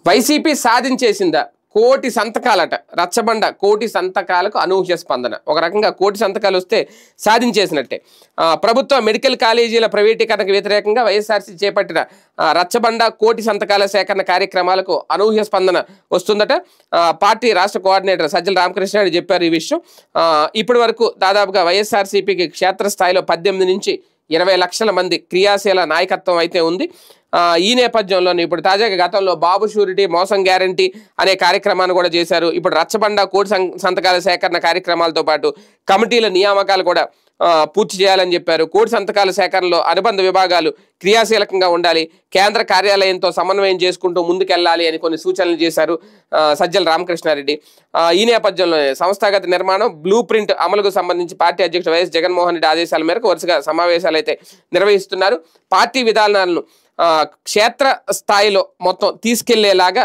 YCP సాధించేసిందా? కోటి సంతకాలట. రచ్చబండ కోటి సంతకాలకు అనూహ్య స్పందన. ఒక రకంగా కోటి సంతకాలు వస్తే సాధించేసినట్టే. ప్రభుత్వ మెడికల్ కాలేజీల ప్రైవేటీకరణకు వ్యతిరేకంగా వైఎస్ఆర్సీ చేపట్టిన రచ్చబండ కోటి సంతకాల సేకరణ కార్యక్రమాలకు అనూహ్య స్పందన వస్తుందట. పార్టీ రాష్ట్ర కోఆర్డినేటర్ సజ్జల రామకృష్ణారెడ్డి చెప్పారు ఈ విషయం. ఇప్పటి వరకు దాదాపుగా వైఎస్ఆర్సీపీకి క్షేత్రస్థాయిలో 18 నుంచి 20 లక్షల మంది క్రియాశీల నాయకత్వం అయితే ఉంది. ఈ నేపథ్యంలోనే ఇప్పుడు తాజాగా గతంలో బాబు షూరిటీ మోసం గ్యారంటీ అనే కార్యక్రమాన్ని కూడా చేశారు. ఇప్పుడు రచ్చబండ కోటి సంతకాల సేకరణ కార్యక్రమాలతో పాటు కమిటీల నియామకాలు కూడా పూర్తి చేయాలని చెప్పారు. కోటి సంతకాల సేకరణలో అనుబంధ విభాగాలు క్రియాశీలకంగా ఉండాలి, కేంద్ర కార్యాలయంతో సమన్వయం చేసుకుంటూ ముందుకెళ్లాలి అని కొన్ని సూచనలు చేశారు సజ్జల రామకృష్ణారెడ్డి. ఈ నేపథ్యంలోనే సంస్థాగత నిర్మాణం బ్లూ ప్రింట్ అమలుకు సంబంధించి పార్టీ అధ్యక్షుడు వైఎస్ జగన్మోహన్ రెడ్డి ఆదేశాల మేరకు వరుసగా సమావేశాలు అయితే నిర్వహిస్తున్నారు. పార్టీ విధానాలను క్షేత్ర స్థాయిలో మొత్తం తీసుకెళ్లేలాగా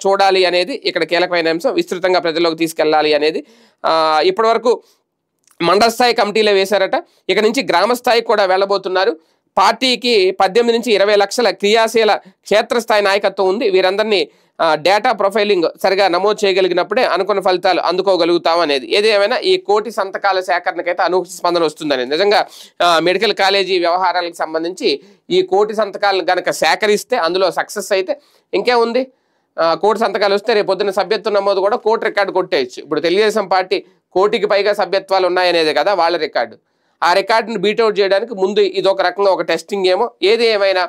చూడాలి అనేది ఇక్కడ కీలకమైన అంశం. విస్తృతంగా ప్రజల్లోకి తీసుకెళ్లాలి అనేది ఇప్పటి వరకు మండల స్థాయి కమిటీలే వేశారట. ఇక నుంచి గ్రామ స్థాయికి కూడా వెళ్ళబోతున్నారు. పార్టీకి 18 నుంచి 20 లక్షల క్రియాశీల క్షేత్రస్థాయి నాయకత్వం ఉంది. వీరందరినీ డేటా ప్రొఫైలింగ్ సరిగా నమోదు చేయగలిగినప్పుడే అనుకున్న ఫలితాలు అందుకోగలుగుతాం అనేది. ఏదేమైనా ఈ కోటి సంతకాల సేకరణకైతే అనూహ్య స్పందన వస్తుందని, నిజంగా మెడికల్ కాలేజీ వ్యవహారాలకు సంబంధించి ఈ కోటి సంతకాలను కనుక సేకరిస్తే అందులో సక్సెస్ అయితే ఇంకేముంది. కోటి సంతకాలు వస్తే రేపు పొద్దున్న సభ్యత్వ నమోదు కూడా కోటి రికార్డు కొట్టేయచ్చు. ఇప్పుడు తెలుగుదేశం పార్టీ 1 కోటికి పైగా సభ్యత్వాలు ఉన్నాయనేదే కదా వాళ్ళ రికార్డు. ఆ రికార్డును బీట్అవుట్ చేయడానికి ముందు ఇదొక రకంగా ఒక టెస్టింగ్ ఏమో. ఏది ఏమైనా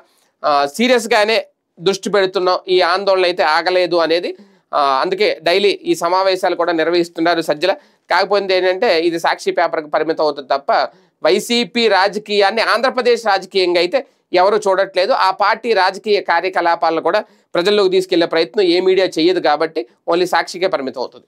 సీరియస్గానే దృష్టి పెడుతున్నాం, ఈ ఆందోళన అయితే ఆగలేదు అనేది. అందుకే డైలీ ఈ సమావేశాలు కూడా నిర్వహిస్తున్నారు సజ్జల. కాకపోతే ఏంటంటే ఇది సాక్షి పేపర్కి పరిమితం అవుతుంది తప్ప వైసీపీ రాజకీయాన్ని ఆంధ్రప్రదేశ్ రాజకీయంగా అయితే ఎవరు చూడట్లేదు. ఆ పార్టీ రాజకీయ కార్యకలాపాలను కూడా ప్రజల్లోకి తీసుకెళ్లే ప్రయత్నం ఏ మీడియా చేయదు కాబట్టి ఓన్లీ సాక్షికే పరిమితం అవుతుంది.